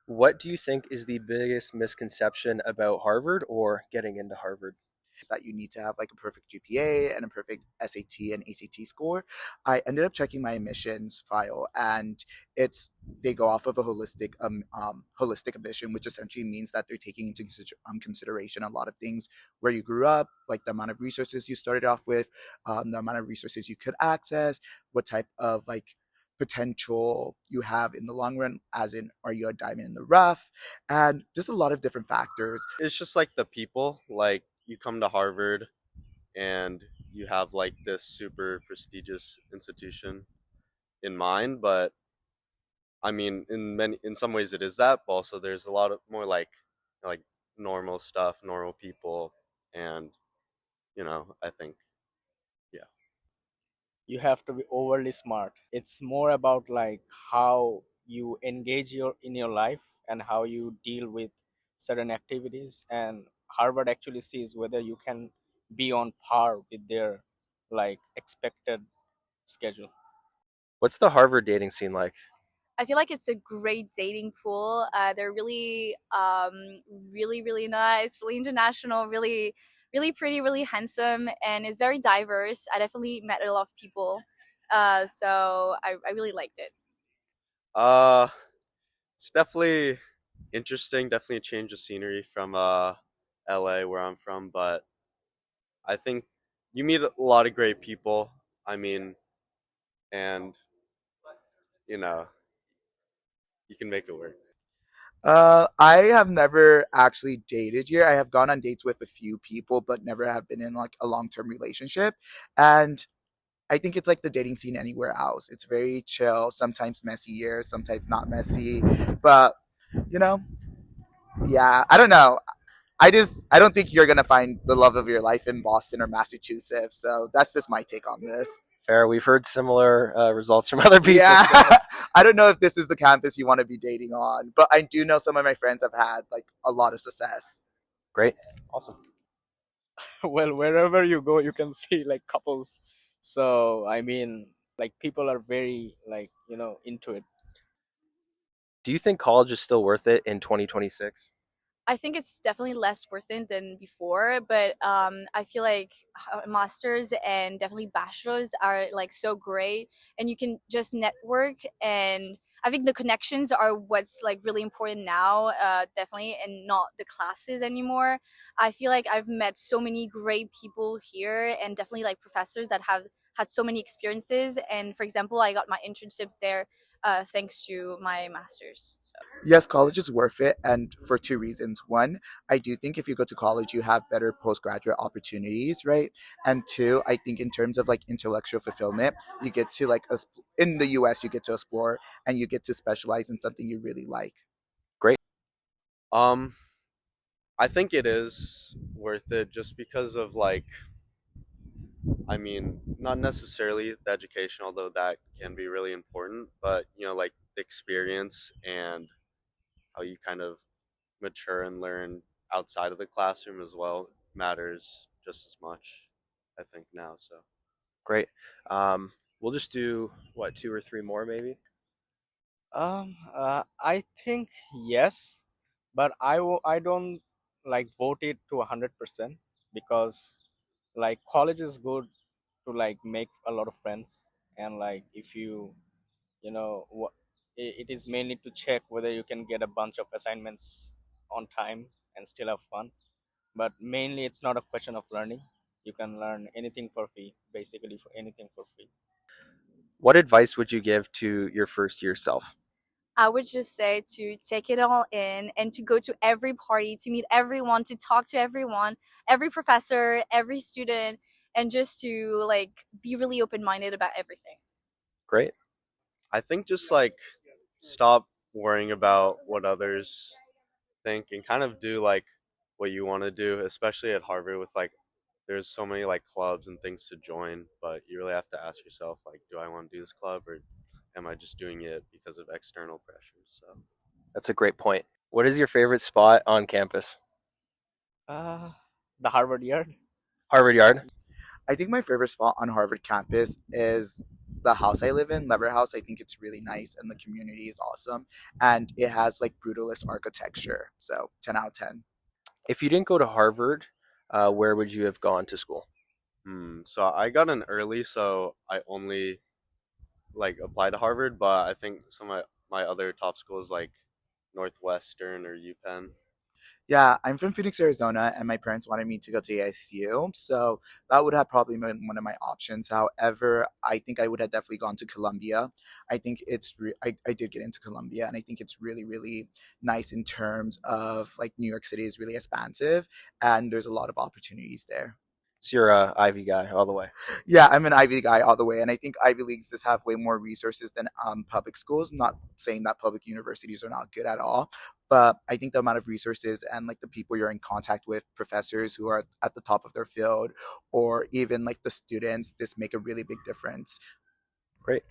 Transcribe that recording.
What do you think is the biggest misconception about Harvard or getting into Harvard? Is that you need to have like a perfect GPA and a perfect SAT and ACT score. I ended up checking my admissions file, and it's they go off of a holistic admission, which essentially means that they're taking into consideration a lot of things: where you grew up, like the amount of resources you started off with, the amount of resources you could access, what type of like potential you have in the long run, as in, are you a diamond in the rough, and just a lot of different factors. It's just like the people. Like you come to Harvard and you have like this super prestigious institution in mind, but I mean, in some ways it is that, but also there's a lot of more like normal stuff, normal people, and I think yeah. You have to be overly smart. It's more about like how you engage in your life and how you deal with certain activities. And Harvard actually sees whether you can be on par with their like expected schedule. What's the Harvard dating scene like? I feel like it's a great dating pool. They're really, really nice, really international, really pretty, really handsome, and it's very diverse. I definitely met a lot of people, so I really liked it. Uh, it's definitely interesting. Definitely a change of scenery from LA where I'm from, but I think you meet a lot of great people. I mean, and you know, you can make it work. I have never actually dated here. I have gone on dates with a few people, but never have been in like a long term relationship. And I think it's like the dating scene anywhere else. It's very chill, sometimes messy here, sometimes not messy. But, you know, yeah, I don't know. I don't think you're gonna find the love of your life in Boston or Massachusetts. So that's just my take on this. Fair. We've heard similar results from other people. Yeah, So I don't know if this is the campus you want to be dating on, but I do know some of my friends have had like a lot of success. great. Awesome. Well, wherever you go, you can see like couples. So I mean, like people are very like into it. Do you think college is still worth it in 2026? I think it's definitely less worth it than before, but I feel like masters and definitely bachelors are like so great, and you can just network. And I think the connections are what's like really important now, definitely, and not the classes anymore. I feel like I've met so many great people here, and definitely like professors that have had so many experiences. And for example, I got my internships there thanks to my masters. So. Yes, college is worth it, and for two reasons. One, I do think if you go to college, you have better postgraduate opportunities, right? And two, I think in terms of like intellectual fulfillment, you get to like in the US, you get to explore and you get to specialize in something you really like. Great. Um, I think it is worth it just because of like, I mean, not necessarily the education, although that can be really important, but like the experience and how you kind of mature and learn outside of the classroom as well matters just as much, I think now. So Great. We'll just do what, two or three more maybe. I think yes, but I don't like vote it to 100% because like college is good to like make a lot of friends. And like if you know what, it is mainly to check whether you can get a bunch of assignments on time and still have fun. But mainly it's not a question of learning. You can learn anything for free, basically for anything for free. What advice would you give to your first year self? I would just say to take it all in and to go to every party, to meet everyone, to talk to everyone, every professor, every student, and just to like be really open minded about everything. Great. I think just like stop worrying about what others think and kind of do like what you want to do, especially at Harvard with like there's so many like clubs and things to join, but you really have to ask yourself like, do I want to do this club or am I just doing it because of external pressures? So That's a great point. What is your favorite spot on campus? Uh, the Harvard Yard. Harvard Yard. I think my favorite spot on Harvard campus is the house I live in, Lever House, I think it's really nice and the community is awesome. And it has like brutalist architecture. So 10 out of 10. If you didn't go to Harvard, where would you have gone to school? So I got in early, so I only like applied to Harvard, but I think some of my other top schools like Northwestern or UPenn. Yeah, I'm from Phoenix, Arizona, and my parents wanted me to go to ASU, so that would have probably been one of my options. However, I think I would have definitely gone to Columbia. I think I did get into Columbia, and I think it's really, really nice in terms of like New York City is really expansive, and there's a lot of opportunities there. So you're a Ivy guy all the way. Yeah, I'm an Ivy guy all the way, and I think Ivy Leagues just have way more resources than public schools. Not saying that public universities are not good at all, but I think the amount of resources and like the people you're in contact with, professors who are at the top of their field, or even like the students, this make a really big difference. Great.